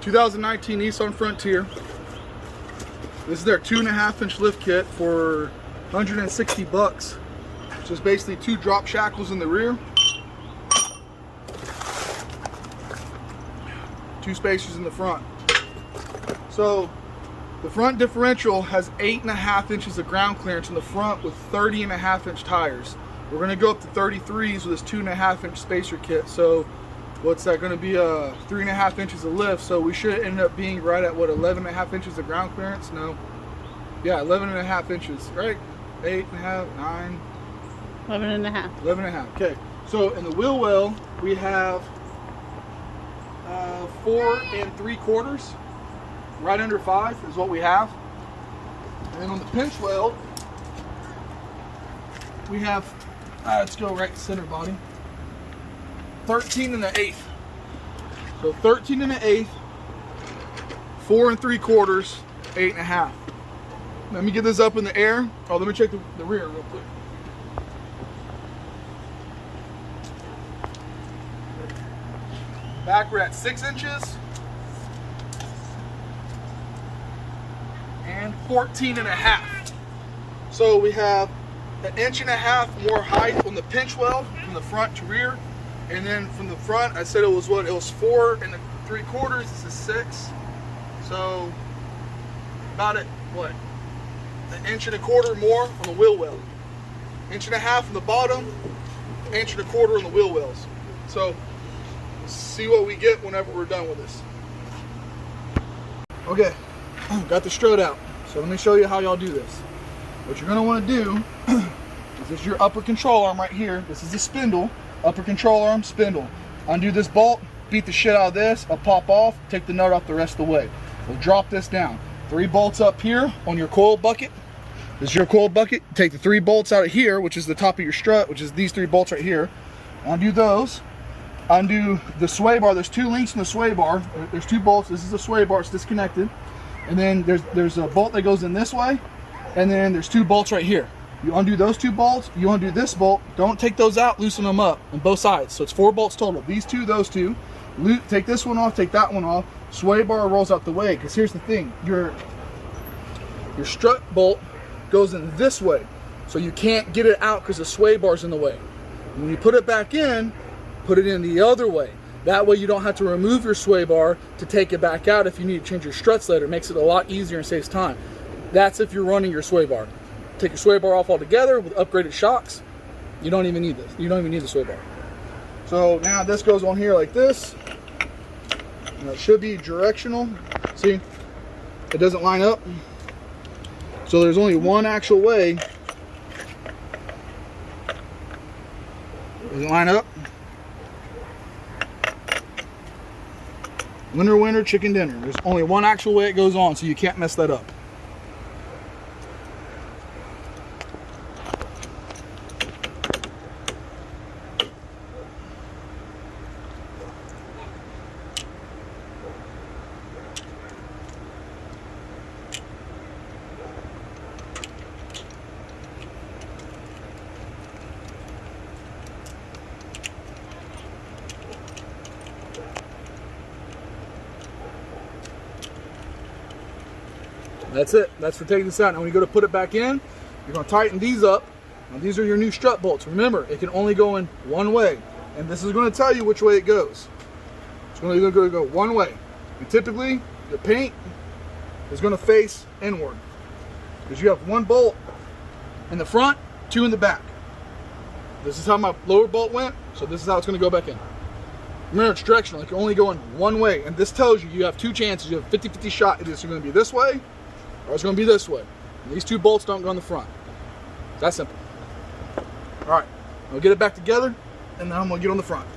2019 Nissan Frontier. This is their 2.5-inch lift kit for 160 bucks. So it's basically 2 drop shackles in the rear, 2 spacers in the front. So the front differential has 8.5 inches of ground clearance in the front with 30.5-inch tires. We're going to go up to 33s with this 2.5-inch spacer kit. So what's that going to be? 3.5 inches of lift. So we should end up being right at what, 11.5 inches of ground clearance? No. Yeah, 11.5 inches, right? 8.5, 9. 11.5. 11.5. Okay. So in the wheel well, we have 4 3/4. Right under 5 is what we have. And then on the pinch weld, we have, let's go right center body, 13 1/8. So 13 1/8, 4 3/4, 8.5. Let me get this up in the air. Oh, let me check the rear real quick. Back we're at 6 inches. And 14.5. So we have 1.5 inches more height on the pinch weld from the front to rear, and then from the front I said it was what, it was 4 3/4. This is 6, so about it, what, 1.25 inches more on the wheel well, 1.5 inches on the bottom, 1.25 inches on the wheel wells. So see what we get whenever we're done with this. Okay. Got the strut out. So let me show you how y'all do this. What you're going to want to do is, this is your upper control arm right here. This is the spindle. Upper control arm, spindle. Undo this bolt, beat the shit out of this, it'll pop off, take the nut off the rest of the way. We'll drop this down. 3 bolts up here on your coil bucket. This is your coil bucket. Take the 3 bolts out of here, which is the top of your strut, which is these 3 bolts right here. Undo those. Undo the sway bar. There's 2 links in the sway bar. There's 2 bolts. This is the sway bar. It's disconnected. And then there's a bolt that goes in this way, and then there's 2 bolts right here. You undo those 2 bolts, you undo this bolt. Don't take those out, loosen them up on both sides. So it's 4 bolts total. These 2, those 2. Take this one off, take that one off. Sway bar rolls out the way, because here's the thing. Your strut bolt goes in this way, so you can't get it out because the sway bar's in the way. When you put it back in, put it in the other way. That way you don't have to remove your sway bar to take it back out if you need to change your struts later. It makes it a lot easier and saves time. That's if you're running your sway bar. Take your sway bar off altogether with upgraded shocks. You don't even need this. You don't even need the sway bar. So now this goes on here like this. And it should be directional. See, it doesn't line up. So there's only one actual way. Does it line up? Winner, winner, chicken dinner. There's only one actual way it goes on, so you can't mess that up. That's it. That's for taking this out. Now when you go to put it back in, you're going to tighten these up. Now these are your new strut bolts. Remember, it can only go in one way. And this is going to tell you which way it goes. It's going to go one way. And typically, the paint is going to face inward. Because you have 1 bolt in the front, 2 in the back. This is how my lower bolt went, so this is how it's going to go back in. Remember, it's directional. It can only go in one way. And this tells you you have 2 chances. You have 50-50 shot. It's going to be this way, or it's going to be this way. And these 2 bolts don't go in the front. It's that simple. All right, I'll get it back together, and then I'm going to get on the front.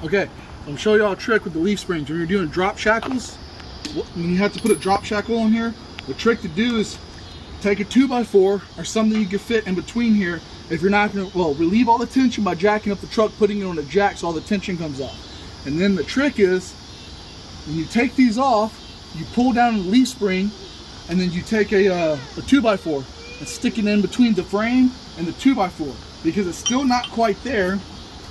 Okay, I'm going to show you all a trick with the leaf springs. When you're doing drop shackles, when you have to put a drop shackle on here, the trick to do is take a 2x4 or something you can fit in between here. If you're not going to, well, relieve all the tension by jacking up the truck, putting it on a jack so all the tension comes off. And then the trick is, when you take these off, you pull down the leaf spring, and then you take a 2x4 and stick it in between the frame and the 2x4, because it's still not quite there.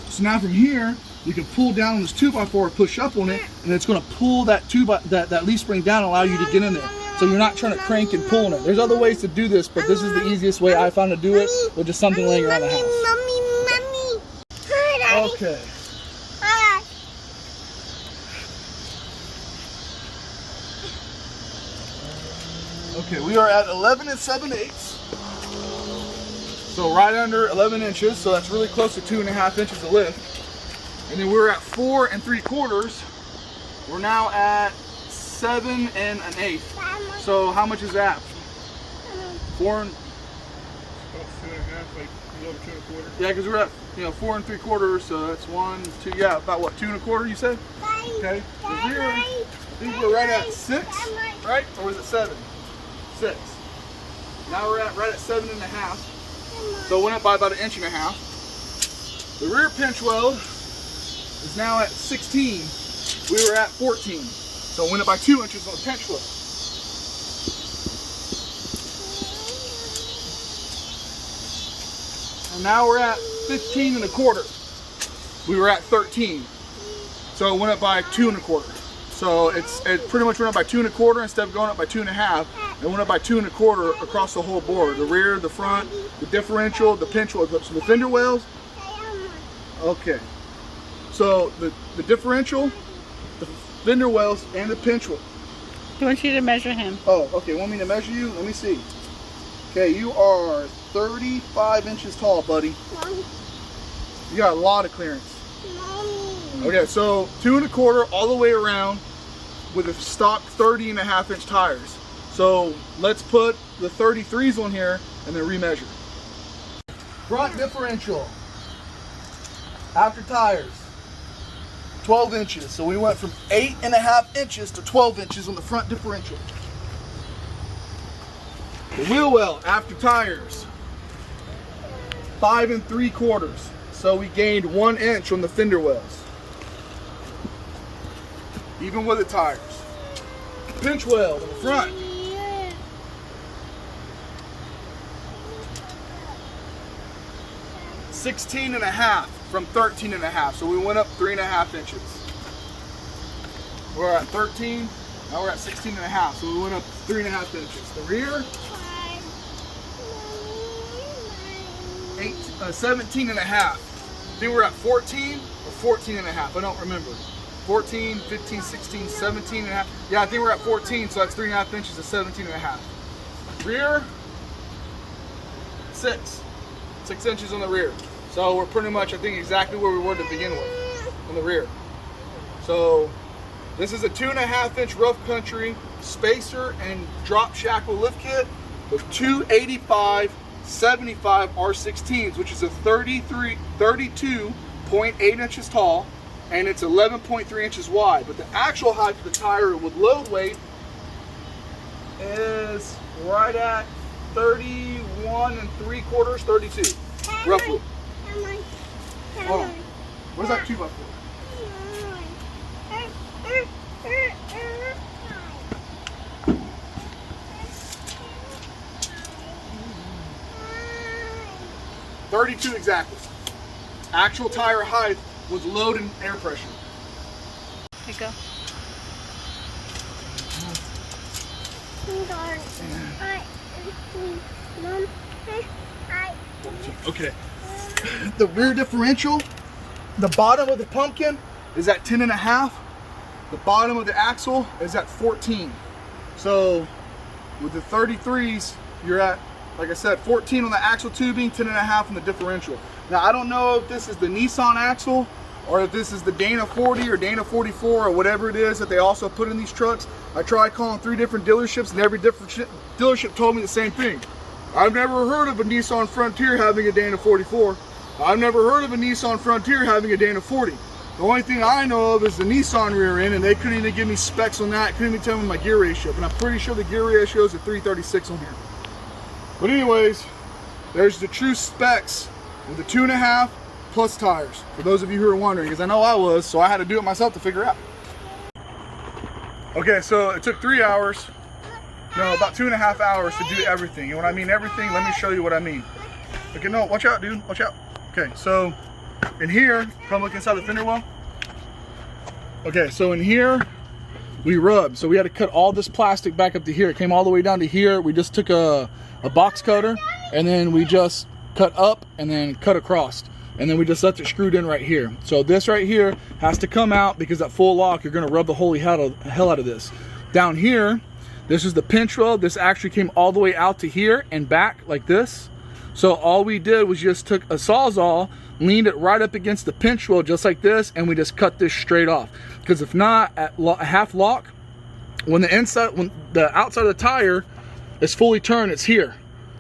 So now from here, you can pull down on this 2x4, push up on it, and it's going to pull that that leaf spring down and allow you to get in there. So you're not trying to crank and pull on it. There's other ways to do this, but this is the easiest way I found to do it with just something laying around the house. Okay. Okay, we are at 11 7/8. So right under 11 inches, so that's really close to 2.5 inches of lift. And then we were at 4 3/4. We're now at 7 1/8. So how much is that? 4 and... About 2.5, like a little 2 1/4. Yeah, because we're at 4 3/4, so that's 1, 2, yeah, about what, 2 1/4 you said? Okay. So here, I think we're right at 6, right? Or was it 7? 6. Now we're at right at 7 1/2. So it went up by about 1.5 inches. The rear pinch weld is now at 16. We were at 14. So it went up by 2 inches on the pinch weld. And now we're at 15 1/4. We were at 13. So it went up by 2 1/4. So it pretty much went up by 2 1/4 instead of going up by 2 1/2. It went up by 2 1/4 across the whole board. The rear, the front, the differential, the pinch weld. So the fender wells. Okay. So the differential, the fender wells, and the pinch weld. He wants you to measure him. Oh, okay. Want me to measure you? Let me see. Okay, you are 35 inches tall, buddy. You got a lot of clearance. Okay, so 2 1/4 all the way around with a stock 30 1/2 inch tires. So let's put the 33s on here and then remeasure. Front differential after tires, 12 inches. So we went from 8 1/2 inches to 12 inches on the front differential. The wheel well after tires, 5 3/4. So we gained 1 inch on the fender wells, even with the tires. Pinch weld in the front, 16 1/2 from 13 1/2. So we went up 3 1/2 inches. We're at 13, now we're at 16 1/2. So we went up 3 1/2 inches. The rear, 17 1/2. I think we're at 14 or 14 1/2. I don't remember. 14, 15, 16, 17 1/2. Yeah, I think we're at 14, so that's 3 1/2 inches to 17 1/2. Rear, 6 inches on the rear. So we're pretty much, I think, exactly where we were to begin with on the rear. So this is a 2 1/2 inch rough country spacer and drop shackle lift kit with 285/75 R16s, which is a 32.8 inches tall, and it's 11.3 inches wide. But the actual height of the tire with load weight is right at 31 3/4, 32, roughly. Hold on. What is that 2x4? $32 exactly. Actual tire height with load and air pressure. Here you go. Okay. The rear differential, the bottom of the pumpkin is at 10 1/2. The bottom of the axle is at 14. So with the 33s, you're at, like I said, 14 on the axle tubing, 10 1/2 on the differential. Now I don't know if this is the Nissan axle or if this is the Dana 40 or Dana 44 or whatever it is that they also put in these trucks. I tried calling 3 different dealerships, and every different dealership told me the same thing. I've never heard of a Nissan Frontier having a Dana 44. I've never heard of a Nissan Frontier having a Dana 40. The only thing I know of is the Nissan rear end, and they couldn't even give me specs on that. Couldn't even tell me my gear ratio, and I'm pretty sure the gear ratio is a 336 on here. But anyways, there's the true specs with the 2 1/2 plus tires, for those of you who are wondering, because I know I was, so I had to do it myself to figure out. Okay, so it took 3 hours, no, about 2.5 hours to do everything. And when I mean everything, let me show you what I mean. Okay, no, watch out, dude, watch out. Okay, so in here, come look inside the fender well. Okay, so in here, we rubbed. So we had to cut all this plastic back up to here. It came all the way down to here. We just took a box cutter, and then we just cut up and then cut across. And then we just left it screwed in right here. So this right here has to come out because that full lock, you're gonna rub the holy hell out of this. Down here, this is the pinch weld. This actually came all the way out to here and back like this. So all we did was just took a Sawzall, leaned it right up against the pinch weld just like this, and we just cut this straight off. Because if not, at half lock, when the outside of the tire is fully turned, it's here.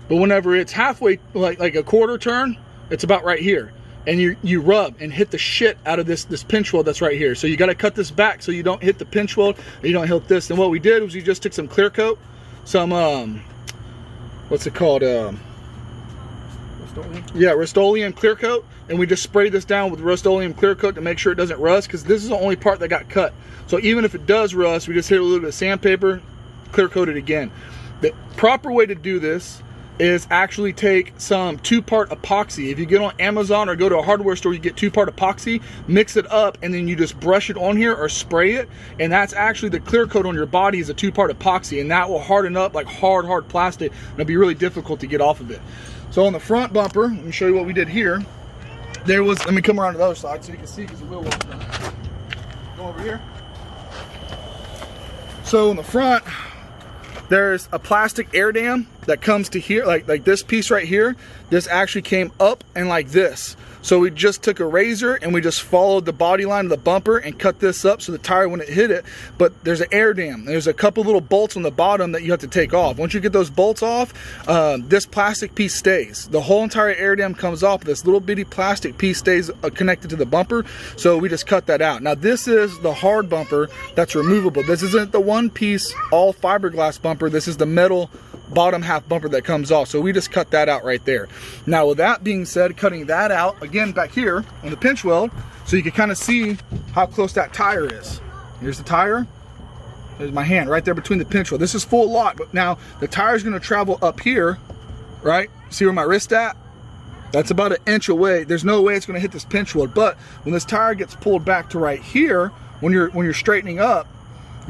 But whenever it's halfway, like a quarter turn, it's about right here. And you rub and hit the shit out of this pinch weld that's right here. So you got to cut this back so you don't hit the pinch weld and you don't hit this. And what we did was we just took some clear coat, some what's it called? Yeah, Rust-Oleum clear coat, and we just sprayed this down with Rust-Oleum clear coat to make sure it doesn't rust, because this is the only part that got cut. So even if it does rust, we just hit a little bit of sandpaper, clear coat it again. The proper way to do this is actually take some 2-part epoxy. If you get on Amazon or go to a hardware store, you get 2-part epoxy, mix it up, and then you just brush it on here or spray it, and that's actually the clear coat on your body is a 2-part epoxy, and that will harden up like hard plastic, and it'll be really difficult to get off of it. So on the front bumper, let me show you what we did here. There was, let me come around to the other side so you can see, because the wheel was done. Go over here. So on the front, there's a plastic air dam that comes to here, like this piece right here. This actually came up and like this. So we just took a razor and we just followed the body line of the bumper and cut this up so the tire wouldn't hit it. But there's an air dam. There's a couple little bolts on the bottom that you have to take off. Once you get those bolts off, this plastic piece stays. The whole entire air dam comes off. This little bitty plastic piece stays connected to the bumper. So we just cut that out. Now this is the hard bumper that's removable. This isn't the one piece all fiberglass bumper. This is the metal bottom half bumper that comes off. So we just cut that out right there. Now with that being said, cutting that out again back here on the pinch weld, so you can kind of see how close that tire is. Here's the tire. There's my hand right there between the pinch weld. This is full lock, but now the tire is going to travel up here, right? See where my wrist at? That's about 1 inch away. There's no way it's going to hit this pinch weld. But when this tire gets pulled back to right here, when you're straightening up,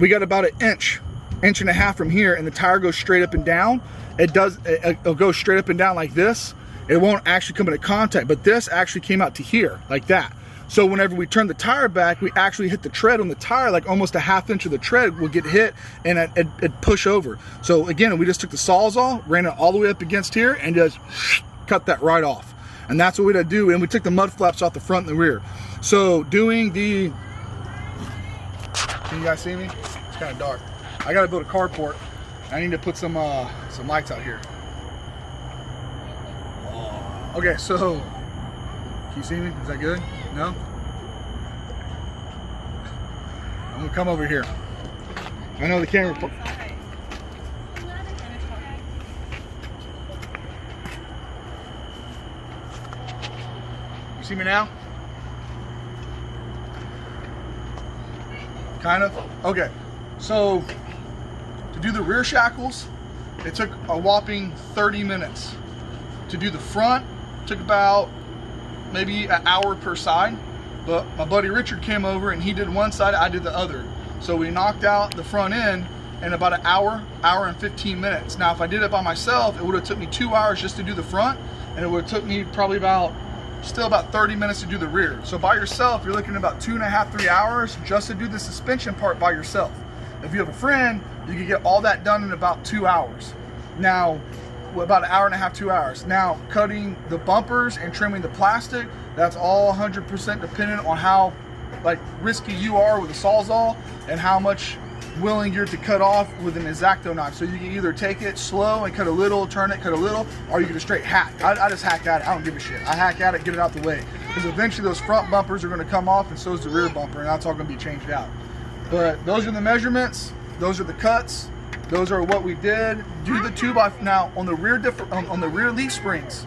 we got about 1 inch. 1.5 inches from here, and the tire goes straight up and down. It'll go straight up and down like this. It won't actually come into contact, but this actually came out to here like that. So whenever we turn the tire back, we actually hit the tread on the tire, like almost 1/2 inch of the tread will get hit and it'd push over. So again, we just took the Sawzall, ran it all the way up against here, and just cut that right off. And that's what we had to do. And we took the mud flaps off the front and the rear. So doing the, can you guys see me? It's kind of dark. I gotta build a carport. I need to put some lights out here. Okay, so can you see me? Is that good? No? I'm gonna come over here. I know the camera. You see me now? Kind of? Okay. So to do the rear shackles, it took a whopping 30 minutes. To do the front, took about maybe an hour per side. But my buddy Richard came over and he did one side, I did the other. So we knocked out the front end in about an hour and 15 minutes. Now if I did it by myself, it would have took me 2 hours just to do the front, and it would have took me probably still about 30 minutes to do the rear. So by yourself, you're looking at about 2.5 to 3 hours just to do the suspension part by yourself. If you have a friend, you can get all that done in about 2 hours. Now, about an 1.5 hours, 2 hours. Now, cutting the bumpers and trimming the plastic, that's all 100% dependent on how risky you are with a Sawzall and how much willing you're to cut off with an X-Acto knife. So you can either take it slow and cut a little, turn it, cut a little, or you can just straight hack. I just hack at it. I don't give a shit. I hack at it, get it out the way. Because eventually those front bumpers are going to come off, and so is the rear bumper, and that's all going to be changed out. But those are the measurements. Those are the cuts. Those are what we did. Do the 2x now on the rear leaf springs.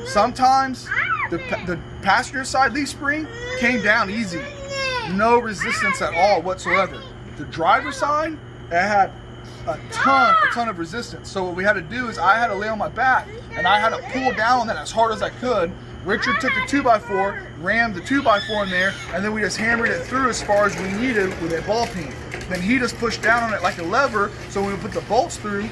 Sometimes the passenger side leaf spring came down easy, no resistance at all whatsoever. The driver's side, it had a ton of resistance. So what we had to do is I had to lay on my back and I had to pull down on that as hard as I could Richard took the 2x4, rammed the 2x4 in there, and then we just hammered it through as far as we needed with a ball peen. Then he just pushed down on it like a lever, so when we put the bolts through,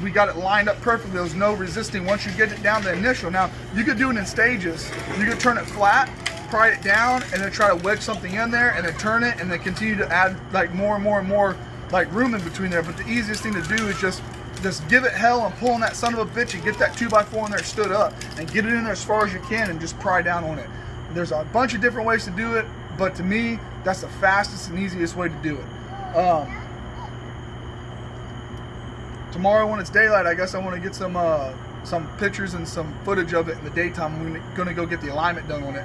we got it lined up perfectly. There was no resisting once you get it down to the initial. Now, you could do it in stages. You could turn it flat, pry it down, and then try to wedge something in there, and then turn it, and then continue to add like more and more and more like room in between there. But the easiest thing to do is just give it hell and pull on that son of a bitch and get that 2x4 in there stood up and get it in there as far as you can and just pry down on it. There's a bunch of different ways to do it, but to me, that's the fastest and easiest way to do it. Tomorrow when it's daylight, I guess I want to get some pictures and some footage of it in the daytime. I'm going to go get the alignment done on it.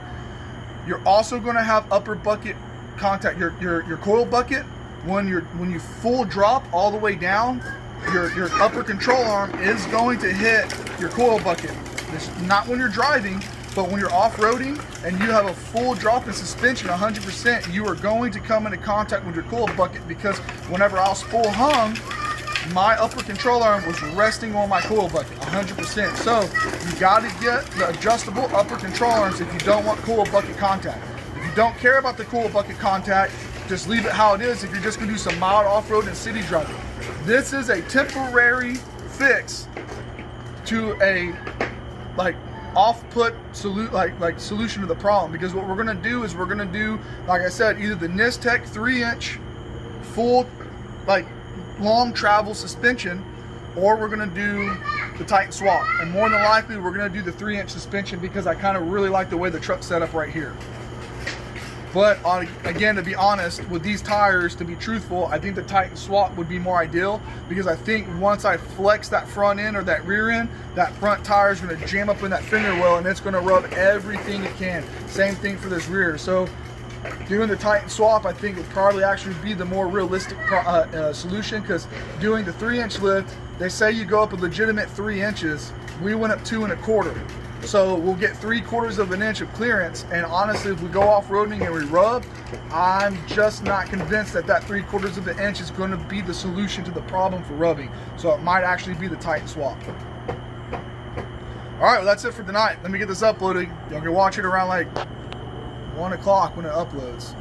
You're also going to have upper bucket contact. Your coil bucket, when you full drop all the way down, your upper control arm is going to hit your coil bucket. Not when you're driving, but when you're off-roading and you have a full drop in suspension 100%, you are going to come into contact with your coil bucket, because whenever I was full hung, my upper control arm was resting on my coil bucket 100%. So you got to get the adjustable upper control arms if you don't want coil bucket contact. If you don't care about the coil bucket contact, just leave it how it is if you're just going to do some mild off-road and city driving. This is a temporary fix to a off-put solution to the problem, because what we're going to do is we're going to do, like I said, either the Nistec 3-inch full long travel suspension, or we're going to do the Titan swap. And more than likely we're going to do the 3-inch suspension, because I kind of really like the way the truck's set up right here. But again, to be honest, with these tires, to be truthful, I think the Titan swap would be more ideal, because I think once I flex that front end or that rear end, that front tire is going to jam up in that fender well and it's going to rub everything it can. Same thing for this rear. So doing the Titan swap, I think, would probably actually be the more realistic solution, because doing the 3-inch lift, they say you go up a legitimate 3 inches. We went up 2 1/4. So we'll get 3/4 of an inch of clearance, and honestly, if we go off-roading and we rub, I'm just not convinced that 3/4 of an inch is going to be the solution to the problem for rubbing. So it might actually be the Titan swap. All right, well, that's it for tonight. Let me get this uploaded. Y'all can watch it around like 1 o'clock when it uploads.